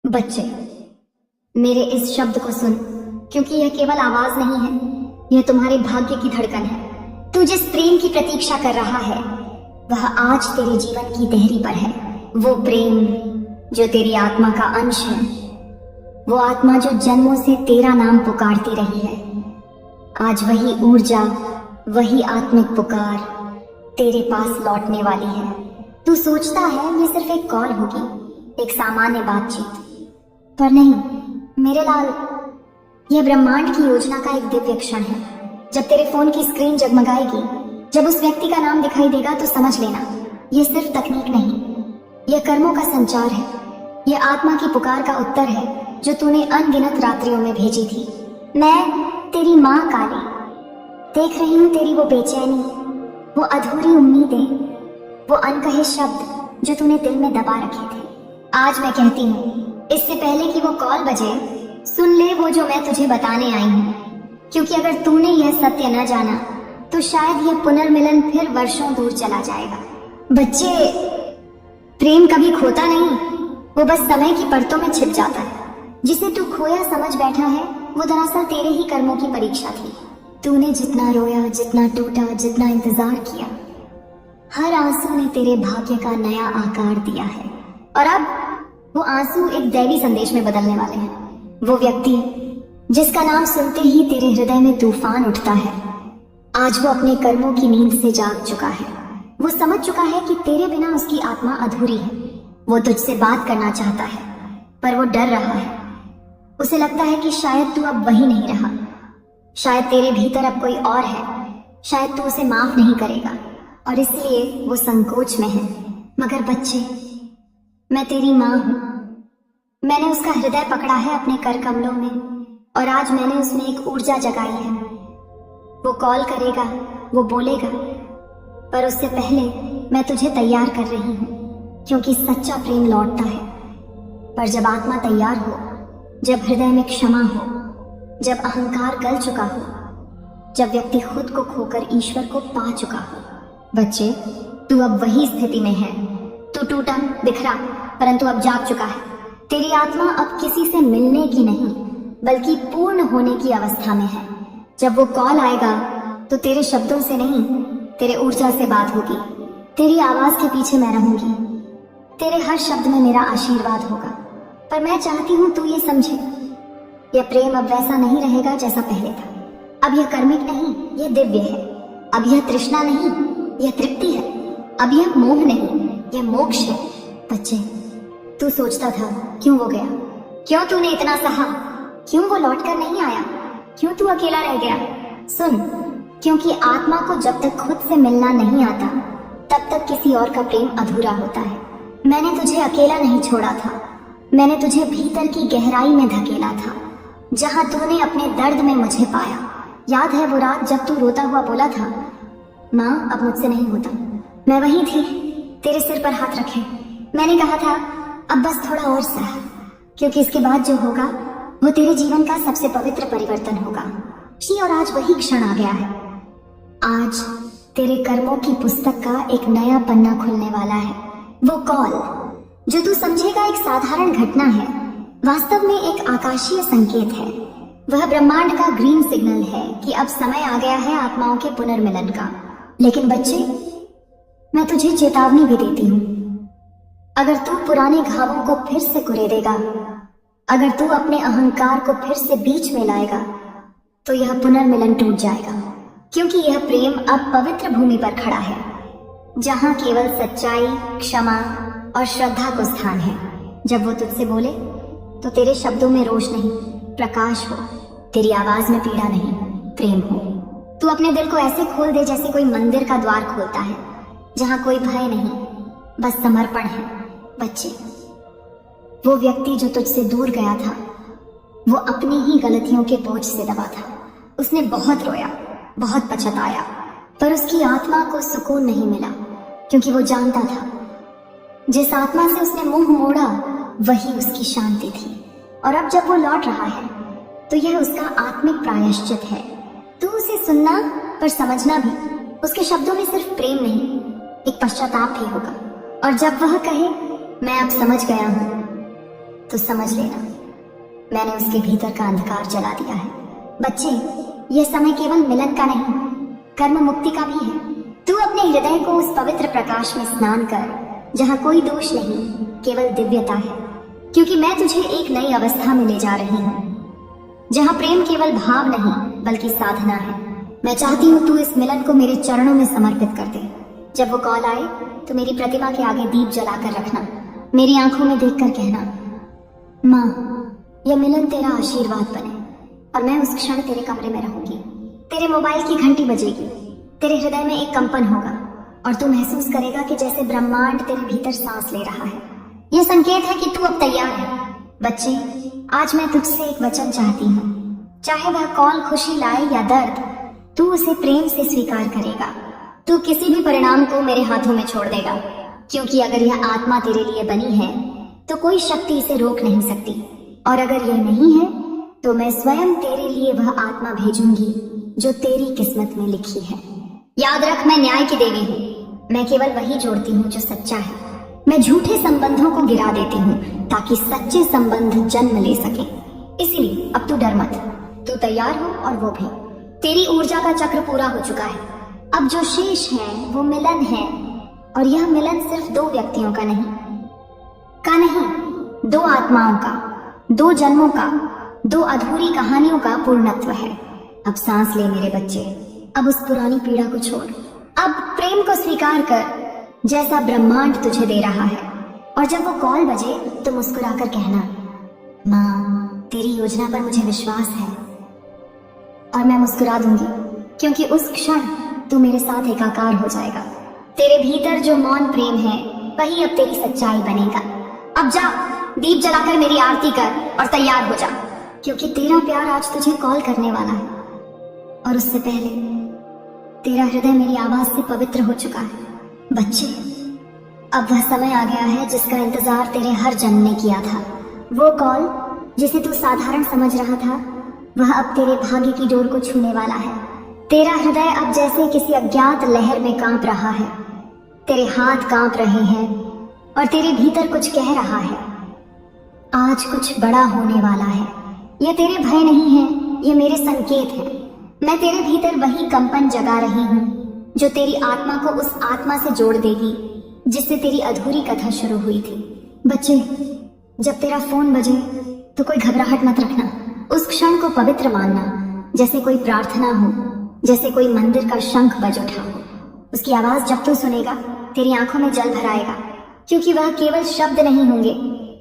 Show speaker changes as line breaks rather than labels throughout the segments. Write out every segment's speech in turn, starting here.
बच्चे, मेरे इस शब्द को सुन, क्योंकि यह केवल आवाज नहीं है, यह तुम्हारे भाग्य की धड़कन है। तू जिस प्रेम की प्रतीक्षा कर रहा है वह आज तेरे जीवन की देहरी पर है। वो प्रेम जो तेरी आत्मा का अंश है, वो आत्मा जो जन्मों से तेरा नाम पुकारती रही है। आज वही ऊर्जा, वही आत्मिक पुकार तेरे पास लौटने वाली है। तू सोचता है ये सिर्फ एक कॉल होगी, एक सामान्य बातचीत, पर नहीं मेरे लाल, यह ब्रह्मांड की योजना का एक दिव्य क्षण है। जब तेरे फोन की स्क्रीन जगमगाएगी, जब उस व्यक्ति का नाम दिखाई देगा, तो समझ लेना यह सिर्फ तकनीक नहीं, यह कर्मों का संचार है। यह आत्मा की पुकार का उत्तर है जो तूने अनगिनत रात्रियों में भेजी थी। मैं तेरी माँ काली देख रही हूँ तेरी वो बेचैनी, वो अधूरी उम्मीदें, वो अनकहे शब्द जो तूने दिल में दबा रखे थे। आज मैं कहती हूँ, इससे पहले कि वो कॉल बजे, सुन ले वो जो मैं तुझे बताने आई हूँ। क्योंकि अगर तूने यह सत्य न जाना तो शायद यह पुनर्मिलन फिर वर्षों दूर चला जाएगा। बच्चे, प्रेम कभी खोता नहीं, वो बस समय की परतों में छिप जाता है। जिसे तू खोया समझ बैठा है, वो दरअसल तेरे ही कर्मों की परीक्षा थी। तूने जितना रोया, जितना टूटा, जितना इंतजार किया, हर आंसू ने तेरे भाग्य का नया आकार दिया है। और अब वो आंसू एक दैवी संदेश में बदलने वाले हैं। वो व्यक्ति जिसका नाम सुनते ही तेरे हृदय में तूफान उठता है, आज वो अपने कर्मों की नींद से जाग चुका है। वो समझ चुका है कि तेरे बिना उसकी आत्मा अधूरी है। वो तुझसे बात करना चाहता है, पर वो डर रहा है। उसे लगता है कि शायद तू अब वही नहीं रहा, शायद तेरे भीतर अब कोई और है, शायद तू उसे माफ नहीं करेगा, और इसलिए वो संकोच में है। मगर बच्चे, मैं तेरी माँ हूं। मैंने उसका हृदय पकड़ा है अपने कर कमलों में, और आज मैंने उसमें एक ऊर्जा जगाई है। वो कॉल करेगा, वो बोलेगा, पर उससे पहले मैं तुझे तैयार कर रही हूँ, क्योंकि सच्चा प्रेम लौटता है। पर जब आत्मा तैयार हो, जब हृदय में क्षमा हो, जब अहंकार गल चुका हो, जब व्यक्ति खुद को खोकर ईश्वर को पा चुका हो। बच्चे, तू अब वही स्थिति में है। तू टूटा, बिखरा, परंतु अब जाग चुका है। तेरी आत्मा अब किसी से मिलने की नहीं, बल्कि पूर्ण होने की अवस्था में है। जब वो कॉल आएगा तो तेरे शब्दों से नहीं, तेरे ऊर्जा से बात होगी। तेरी आवाज के पीछे मैं रहूंगी, तेरे हर शब्द में मेरा आशीर्वाद होगा। पर मैं चाहती हूँ तू ये समझे, यह प्रेम अब वैसा नहीं रहेगा जैसा पहले था। अब यह कर्मिक नहीं, यह दिव्य है। अब यह तृष्णा नहीं, यह तृप्ति है। अब यह मोह नहीं, यह मोक्ष है। बच्चे, तू सोचता था क्यों वो गया, क्यों तूने इतना सहा, क्यों वो लौटकर नहीं आया, क्यों तू अकेला रह गया? सुन, क्योंकि आत्मा को जब तक खुद से मिलना नहीं आता, तब तक किसी और का प्रेम अधूरा होता है। मैंने तुझे अकेला नहीं छोड़ा था, मैंने तुझे भीतर की गहराई में धकेला था, जहां तूने अपने दर्द में मुझे पाया। याद है वो रात जब तू रोता हुआ बोला था, माँ अब मुझसे नहीं होता। मैं वही थी, तेरे सिर पर हाथ रखे। मैंने कहा था अब बस थोड़ा और सह, क्योंकि इसके बाद जो होगा वो तेरे जीवन का सबसे पवित्र परिवर्तन होगा। और आज वही क्षण आ गया है। आज तेरे कर्मों की पुस्तक का एक नया पन्ना खुलने वाला है। वो कॉल जो तू समझेगा एक साधारण घटना है, वास्तव में एक आकाशीय संकेत है। वह ब्रह्मांड का ग्रीन सिग्नल है कि अब समय आ गया है आत्माओं के पुनर्मिलन का। लेकिन बच्चे, मैं तुझे चेतावनी भी देती हूँ, अगर तू पुराने घावों को फिर से कुरेदेगा, अगर तू अपने अहंकार को फिर से बीच में लाएगा, तो यह पुनर्मिलन टूट जाएगा। क्योंकि यह प्रेम अब पवित्र भूमि पर खड़ा है, जहां केवल सच्चाई, क्षमा और श्रद्धा को स्थान है। जब वो तुझसे बोले तो तेरे शब्दों में रोष नहीं, प्रकाश हो। तेरी आवाज में पीड़ा नहीं, प्रेम हो। तू अपने दिल को ऐसे खोल दे जैसे कोई मंदिर का द्वार खोलता है, जहां कोई भय नहीं, बस समर्पण है। बच्चे, वो व्यक्ति जो तुझसे दूर गया था, वो अपनी ही गलतियों के बोझ से दबा था। उसने बहुत रोया, बहुत पछताया, पर उसकी आत्मा को सुकून नहीं मिला, क्योंकि वो जानता था जिस आत्मा से उसने मुंह मोड़ा वही उसकी शांति थी। और अब जब वो लौट रहा है तो यह उसका आत्मिक प्रायश्चित है। तू उसे सुनना, पर समझना भी, उसके शब्दों में सिर्फ प्रेम नहीं, एक पश्चाताप भी होगा। और जब वह कहे मैं अब समझ गया हूं, तो समझ लेना मैंने उसके भीतर का अंधकार जला दिया है। बच्चे, यह समय केवल मिलन का नहीं, कर्म मुक्ति का भी है। तू अपने हृदय को उस पवित्र प्रकाश में स्नान कर जहाँ कोई दोष नहीं, केवल दिव्यता है। क्योंकि मैं तुझे एक नई अवस्था में ले जा रही हूँ जहाँ प्रेम केवल भाव नहीं बल्कि साधना है। मैं चाहती हूँ तू इस मिलन को मेरे चरणों में समर्पित कर दे। जब वो कॉल आए तो मेरी प्रतिमा के आगे दीप जलाकर रखना, मेरी आंखों में देखकर कहना, माँ, यह मिलन तेरा आशीर्वाद बने और मैं उस क्षण तेरे कमरे में रहूंगी। तेरे मोबाइल की घंटी बजेगी, तेरे हृदय में एक कंपन होगा और तू महसूस करेगा कि जैसे ब्रह्मांड तेरे भीतर सांस ले रहा है। यह संकेत है कि तू अब तैयार है। बच्चे, आज मैं तुझसे एक वचन चाहती हूँ, चाहे वह कॉल खुशी लाए या दर्द, तू उसे प्रेम से स्वीकार करेगा। तू किसी भी परिणाम को मेरे हाथों में छोड़ देगा, क्योंकि अगर यह आत्मा तेरे लिए बनी है तो कोई शक्ति इसे रोक नहीं सकती, और अगर यह नहीं है तो मैं स्वयं तेरे लिए वह आत्मा भेजूंगी जो तेरी किस्मत में लिखी है। याद रख, मैं न्याय की देवी हूँ। मैं केवल वही जोड़ती हूँ जो सच्चा है। मैं झूठे संबंधों को गिरा देती हूँ ताकि सच्चे संबंध जन्म ले सके। इसलिए अब तू डर मत, तू तैयार हो और वो भी। तेरी ऊर्जा का चक्र पूरा हो चुका है। अब जो शेष है वो मिलन है, और यह मिलन सिर्फ दो व्यक्तियों का नहीं, दो आत्माओं का, दो जन्मों का, दो अधूरी कहानियों का पूर्णत्व है। अब सांस ले मेरे बच्चे, अब उस पुरानी पीड़ा को छोड़, अब प्रेम को स्वीकार कर जैसा ब्रह्मांड तुझे दे रहा है। और जब वो कॉल बजे तो मुस्कुराकर कहना, माँ, तेरी योजना पर मुझे विश्वास है। और मैं मुस्कुरा दूंगी, क्योंकि उस क्षण तू मेरे साथ एकाकार हो जाएगा। तेरे भीतर जो मौन प्रेम है वही अब तेरी सच्चाई बनेगा। अब जा, दीप जलाकर मेरी आरती कर और तैयार हो जा, क्योंकि तेरा प्यार आज तुझे कॉल करने वाला है। और उससे पहले तेरा हृदय मेरी आवाज से पवित्र हो चुका है। बच्चे, अब वह समय आ गया है जिसका इंतजार तेरे हर जन्म ने किया था। वो कॉल जिसे तू साधारण समझ रहा था, वह अब तेरे भाग्य की डोर को छूने वाला है। तेरा हृदय अब जैसे किसी अज्ञात लहर में कांप रहा है। तेरे हाथ कांप रहे हैं और तेरे भीतर कुछ कह रहा है, आज कुछ बड़ा होने वाला है। ये तेरे भय नहीं है, ये मेरे संकेत है। मैं तेरे भीतर वही कंपन जगा रही हूँ जो तेरी आत्मा को उस आत्मा से जोड़ देगी जिससे तेरी अधूरी कथा शुरू हुई थी। बच्चे, जब तेरा फोन बजे तो कोई घबराहट मत रखना। उस क्षण को पवित्र मानना, जैसे कोई प्रार्थना हो, जैसे कोई मंदिर का शंख बज उठा हो। उसकी आवाज जब तू सुनेगा तेरी आंखों में जल भर आएगा, क्योंकि वह केवल शब्द नहीं होंगे,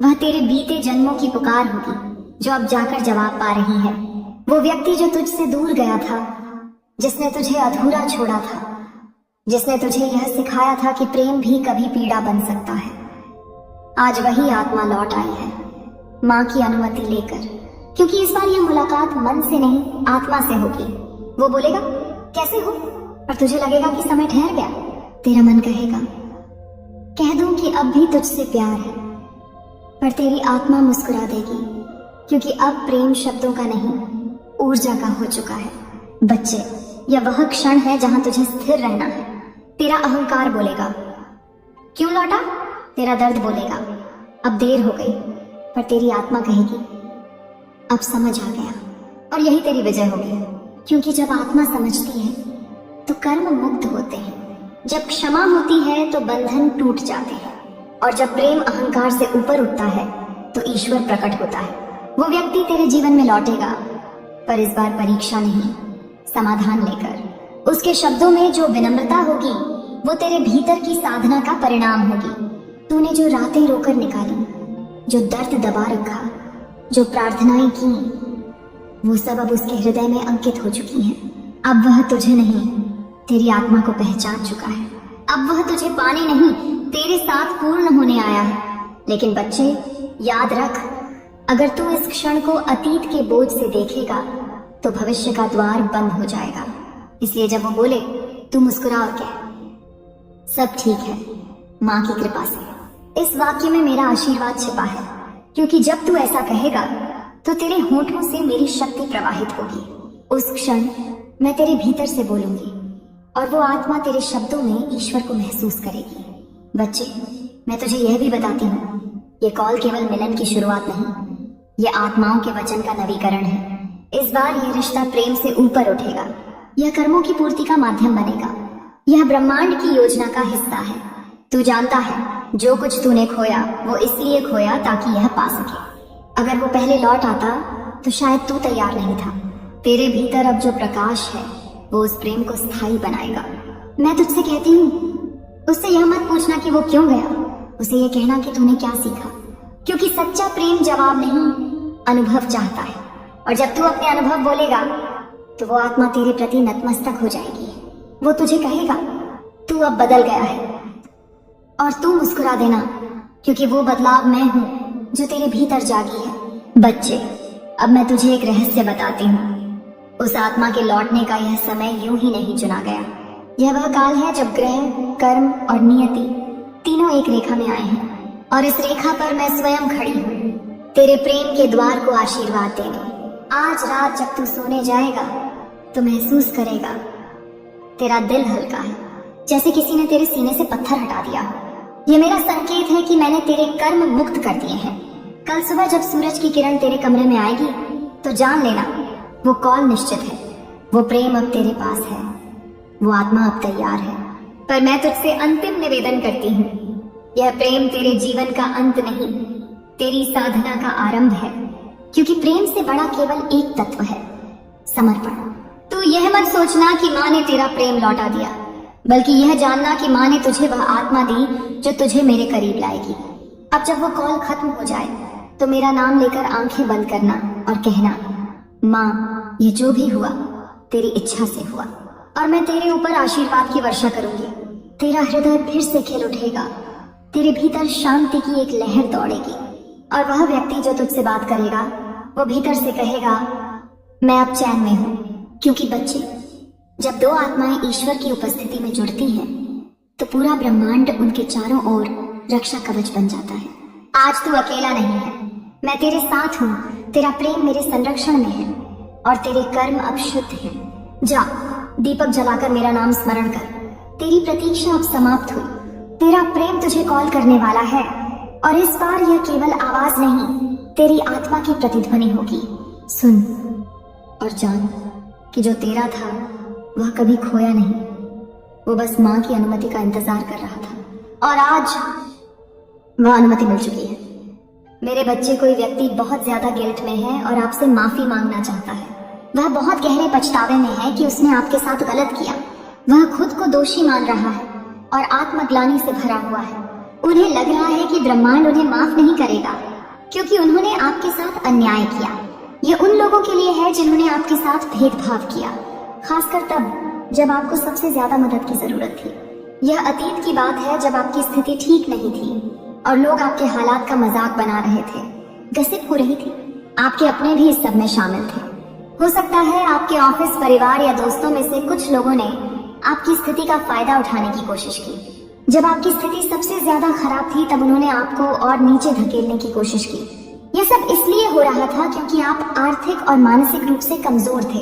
वह तेरे बीते जन्मों की पुकार होगी जो अब जाकर जवाब पा रही है। वो व्यक्ति जो तुझसे दूर गया था, जिसने तुझे अधूरा छोड़ा था, जिसने तुझे यह सिखाया था कि प्रेम भी कभी पीड़ा बन सकता है, आज वही आत्मा लौट आई है, माँ की अनुमति लेकर। क्योंकि इस बार यह मुलाकात मन से नहीं, आत्मा से होगी। वो बोलेगा, कैसे हो? और तुझे लगेगा कि समय ठहर गया। तेरा मन कहेगा, कह दूं कि अब भी तुझसे प्यार है। पर तेरी आत्मा मुस्कुरा देगी, क्योंकि अब प्रेम शब्दों का नहीं, ऊर्जा का हो चुका है। बच्चे, यह वह क्षण है जहां तुझे स्थिर रहना है। तेरा अहंकार बोलेगा, क्यों लौटा? तेरा दर्द बोलेगा, अब देर हो गई। पर तेरी आत्मा कहेगी, अब समझ आ गया। और यही तेरी विजय होगी, क्योंकि जब आत्मा समझती है तो कर्म मुक्त होते हैं। जब क्षमा होती है तो बंधन टूट जाते हैं, और जब प्रेम अहंकार से ऊपर उठता है तो ईश्वर प्रकट होता है। वो व्यक्ति तेरे जीवन में लौटेगा, पर इस बार परीक्षा नहीं, समाधान लेकर। उसके शब्दों में जो विनम्रता होगी वो तेरे भीतर की साधना का परिणाम होगी। तूने जो रातें रोकर निकाली, जो दर्द दबा रखा, जो प्रार्थनाएं की, वो सब अब उसके हृदय में अंकित हो चुकी हैं। अब वह तुझे नहीं, तेरी आत्मा को पहचान चुका है। अब वह तुझे पाने नहीं, तेरे साथ पूर्ण होने आया है। लेकिन बच्चे, याद रख, अगर तू इस क्षण को अतीत के बोझ से देखेगा तो भविष्य का द्वार बंद हो जाएगा। इसलिए जब वो बोले, तू मुस्कुरा और कह, सब ठीक है, माँ की कृपा से। इस वाक्य में मेरा आशीर्वाद छिपा है, क्योंकि जब तू ऐसा कहेगा तो तेरे होठों से मेरी शक्ति प्रवाहित होगी। उस क्षण मैं तेरे भीतर से बोलूंगी और वो आत्मा तेरे शब्दों में ईश्वर को महसूस करेगी। बच्चे, मैं तुझे यह भी बताती हूँ ये कॉल केवल मिलन की शुरुआत नहीं, ये आत्माओं के वचन का नवीकरण है। इस बार यह रिश्ता प्रेम से ऊपर उठेगा, यह कर्मों की पूर्ति का माध्यम बनेगा। यह ब्रह्मांड की योजना का हिस्सा है। तू जानता है, जो कुछ तूने खोया वो इसलिए खोया ताकि यह पा सके। अगर वो पहले लौट आता तो शायद तू तैयार नहीं था। तेरे भीतर अब जो प्रकाश है वो उस प्रेम को स्थायी बनाएगा। मैं तुझसे कहती हूँ, उससे यह मत पूछना कि वो क्यों गया, उसे यह कहना कि तूने क्या सीखा। क्योंकि सच्चा प्रेम जवाब नहीं, अनुभव चाहता है। और जब तू अपने अनुभव बोलेगा तो वो आत्मा तेरे प्रति नतमस्तक हो जाएगी। वो तुझे कहेगा, तू अब बदल गया है। और तू मुस्कुरा देना, क्योंकि वो बदलाव मैं हूँ जो तेरे भीतर जागी है। बच्चे, अब मैं तुझे एक रहस्य बताती हूँ। उस आत्मा के लौटने का यह समय यूं ही नहीं चुना गया। यह वह काल है जब ग्रह, कर्म और नियति तीनों एक रेखा में आए हैं। और इस रेखा पर मैं स्वयं खड़ी हूँ, तेरे प्रेम के द्वार को आशीर्वाद देने। आज रात जब तू सोने जाएगा तो महसूस करेगा तेरा दिल हल्का है, जैसे किसी ने तेरे सीने से पत्थर हटा दिया हो। ये मेरा संकेत है कि मैंने तेरे कर्म मुक्त कर दिए हैं। कल सुबह जब सूरज की किरण तेरे कमरे में आएगी तो जान लेना, वो कॉल निश्चित है। वो प्रेम अब तेरे पास है, वो आत्मा अब तैयार है। पर मैं तुझसे अंतिम निवेदन करती हूँ, यह प्रेम तेरे जीवन का अंत नहीं, तेरी साधना का आरंभ है। क्योंकि प्रेम से बड़ा केवल एक तत्व है, समर्पण। तू यह मत सोचना कि माँ ने तेरा प्रेम लौटा दिया, बल्कि यह जानना कि माँ ने तुझे वह आत्मा दी जो तुझे मेरे करीब लाएगी। अब जब वो कॉल खत्म हो जाए तो मेरा नाम लेकर आंखें बंद करना और कहना, माँ, ये जो भी हुआ तेरी इच्छा से हुआ। और मैं तेरे ऊपर आशीर्वाद की वर्षा करूंगी। तेरा हृदय फिर से खिल उठेगा, तेरे भीतर शांति की एक लहर दौड़ेगी। और वह व्यक्ति जो तुझसे बात करेगा वो भीतर से कहेगा, मैं अब चैन में हूँ। क्योंकि बच्चे, जब दो आत्माएं ईश्वर की उपस्थिति में जुड़ती हैं तो पूरा ब्रह्मांड उनके चारों ओर रक्षा कवच बन जाता है। आज तू अकेला नहीं है, मैं तेरे साथ हूँ। तेरा प्रेम मेरे संरक्षण में है और तेरे कर्म अब शुद्ध हैं। जा, दीपक जलाकर मेरा नाम स्मरण कर। तेरी प्रतीक्षा अब समाप्त हुई। तेरा प्रेम तुझे कॉल करने वाला है। और इस बार यह केवल आवाज नहीं, तेरी आत्मा की प्रतिध्वनि होगी। सुन और जान कि जो तेरा था वह कभी खोया नहीं, वो बस माँ की अनुमति का इंतजार कर रहा था। और आज वह अनुमति मिल चुकी है। मेरे बच्चे, कोई व्यक्ति बहुत ज्यादा गिल्ट में है और आपसे माफी मांगना चाहता है। वह बहुत गहरे पछतावे में है कि उसने आपके साथ गलत किया। वह खुद को दोषी मान रहा है और आत्मग्लानि से भरा हुआ है। उन्हें लग रहा है कि ब्रह्मांड उन्हें माफ नहीं करेगा क्योंकि उन्होंने आपके साथ अन्याय किया। ये उन लोगों के लिए है जिन्होंने आपके साथ भेदभाव किया, खासकर तब जब आपको सबसे ज्यादा मदद की जरूरत थी। यह अतीत की बात है जब आपकी स्थिति ठीक नहीं थी और लोग आपके हालात का मजाक बना रहे थे, गसिप हो रही थी। आपके अपने भी इस सब में शामिल थे। हो सकता है आपके ऑफिस, परिवार या दोस्तों में से कुछ लोगों ने आपकी स्थिति का फायदा उठाने की कोशिश की। जब आपकी स्थिति सबसे ज्यादा खराब थी तब उन्होंने आपको और नीचे धकेलने की कोशिश की। यह सब इसलिए हो रहा था क्योंकि आप आर्थिक और मानसिक रूप से कमजोर थे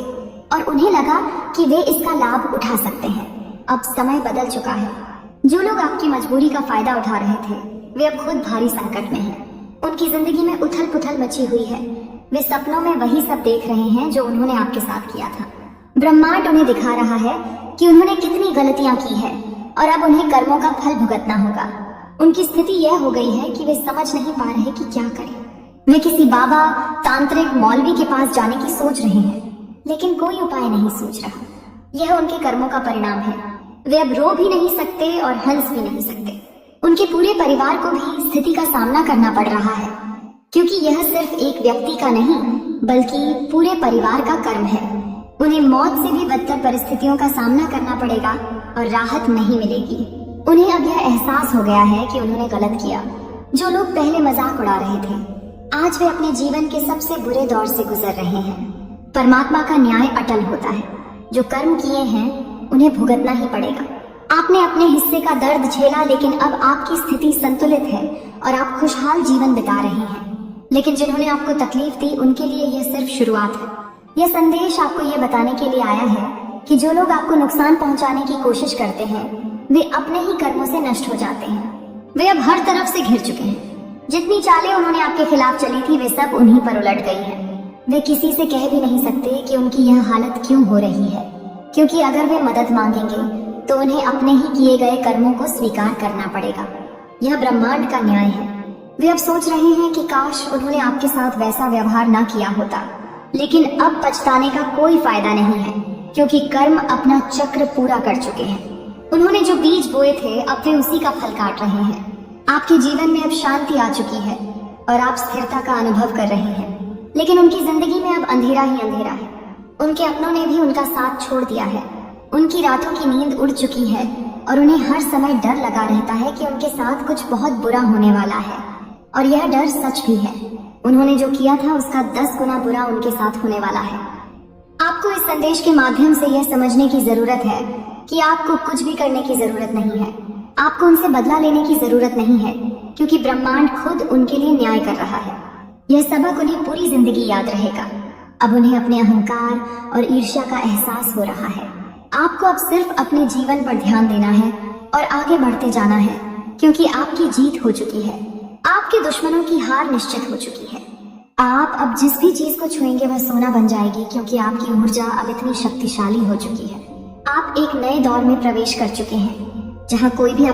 और उन्हें लगा कि वे इसका लाभ उठा सकते हैं। अब समय बदल चुका है। जो लोग आपकी मजबूरी का फायदा उठा रहे थे वे अब खुद भारी संकट में हैं। उनकी जिंदगी में उथल पुथल मची हुई है। वे सपनों में वही सब देख रहे हैं जो उन्होंने आपके साथ किया था। ब्रह्मांड उन्हें दिखा रहा है कि उन्होंने कितनी गलतियां की है और अब उन्हें कर्मों का फल भुगतना होगा। उनकी स्थिति यह हो गई है कि वे समझ नहीं पा रहे कि क्या करें। वे किसी बाबा, तांत्रिक, मौलवी के पास जाने की सोच रहे हैं, लेकिन कोई उपाय नहीं सूझ रहा। यह उनके कर्मों का परिणाम है। वे अब रो भी नहीं सकते और हंस भी नहीं सकते। उनके पूरे परिवार को भी स्थिति का सामना करना पड़ रहा है, क्योंकि यह सिर्फ एक व्यक्ति का नहीं बल्कि पूरे परिवार का कर्म है। उन्हें मौत से भी बदतर परिस्थितियों का सामना करना पड़ेगा और राहत नहीं मिलेगी। उन्हें अब यह एहसास हो गया है कि उन्होंने गलत किया। जो लोग पहले मजाक उड़ा रहे थे, आज वे अपने जीवन के सबसे बुरे दौर से गुजर रहे हैं। परमात्मा का न्याय अटल होता है। जो कर्म किए हैं उन्हें भुगतना ही पड़ेगा। आपने अपने हिस्से का दर्द झेला, लेकिन अब आपकी स्थिति संतुलित है और आप खुशहाल जीवन बिता रहे हैं। लेकिन जिन्होंने आपको तकलीफ दी उनके लिए यह सिर्फ शुरुआत है। यह संदेश आपको यह बताने के लिए आया है कि जो लोग आपको नुकसान पहुंचाने की कोशिश करते हैं वे अपने ही कर्मों से नष्ट हो जाते हैं। वे अब हर तरफ से घिर चुके हैं। जितनी चालें उन्होंने आपके खिलाफ चली थी वे सब उन्हीं पर उलट गई हैं। वे किसी से कह भी नहीं सकते कि उनकी यह हालत क्यों हो रही है, क्योंकि अगर वे मदद मांगेंगे तो उन्हें अपने ही किए गए कर्मों को स्वीकार करना पड़ेगा। यह ब्रह्मांड का न्याय है। वे अब सोच रहे हैं कि काश उन्होंने आपके साथ वैसा व्यवहार ना किया होता, लेकिन अब पछताने का कोई फायदा नहीं है, क्योंकि कर्म अपना चक्र पूरा कर चुके हैं। उन्होंने जो बीज बोए थे अब वे उसी का फल काट रहे हैं। आपके जीवन में अब शांति आ चुकी है और आप स्थिरता का अनुभव कर रहे हैं, लेकिन उनकी जिंदगी में अब अंधेरा ही अंधेरा है। उनके अपनों ने भी उनका साथ छोड़ दिया है। उनकी रातों की नींद उड़ चुकी है और उन्हें हर समय डर लगा रहता है कि उनके साथ कुछ बहुत बुरा होने वाला है, और यह डर सच भी है। उन्होंने जो किया था उसका 10 गुना बुरा उनके साथ होने वाला है। आपको इस संदेश के माध्यम से यह समझने की जरूरत है कि आपको कुछ भी करने की जरूरत नहीं है। आपको उनसे बदला लेने की जरूरत नहीं है, क्योंकि ब्रह्मांड खुद उनके लिए न्याय कर रहा है। यह सबक उन्हें पूरी जिंदगी याद रहेगा। अब उन्हें अपने अहंकार और ईर्ष्या का एहसास हो रहा है। आपको अब सिर्फ अपने जीवन पर ध्यान देना है और आगे बढ़ते जाना है, क्योंकि आपकी जीत हो चुकी है। आपके दुश्मनों की हार निश्चित हो चुकी है। आप अब जिस भी चीज को छुएंगे वह सोना बन जाएगी, क्योंकि आपकी ऊर्जा अब इतनी शक्तिशाली हो चुकी है। आप एक नए दौर में प्रवेश कर चुके हैं, जहां कोई भी